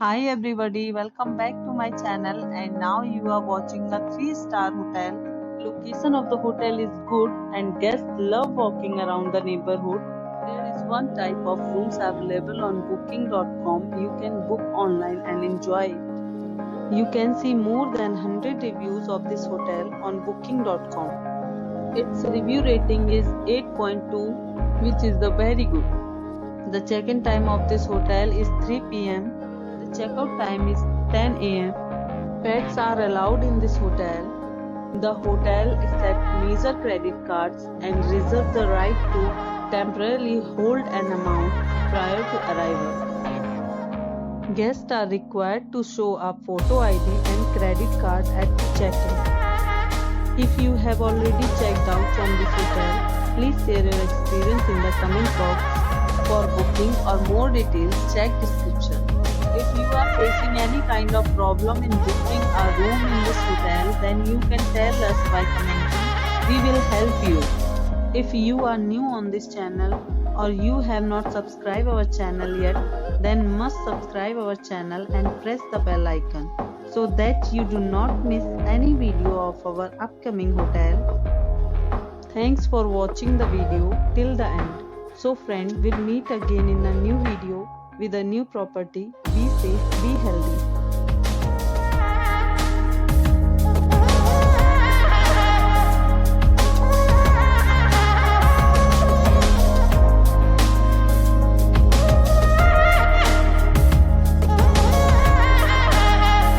Hi everybody, welcome back to my channel and now you are watching a 3-star hotel. Location of the hotel is good and guests love walking around the neighborhood. There is one type of rooms available on booking.com. You can book online and enjoy it. You can see more than 100 reviews of this hotel on booking.com. Its review rating is 8.2, which is the very good. The check-in time of this hotel is 3 p.m. The checkout time is 10 a.m. Pets are allowed in this hotel. The hotel accepts major credit cards and reserves the right to temporarily hold an amount prior to arrival. Guests are required to show a photo ID and credit card at check-in. If you have already checked out from this hotel, please share your experience in the comment box. For booking or more details, check description. If you are facing any kind of problem in booking a room in this hotel, then you can tell us by commenting. We will help you. If you are new on this channel or you have not subscribed our channel yet, then must subscribe our channel and press the bell icon so that you do not miss any video of our upcoming hotel. Thanks for watching the video till the end. So friend, we'll meet again in a new video with a new property. Be safe, be healthy.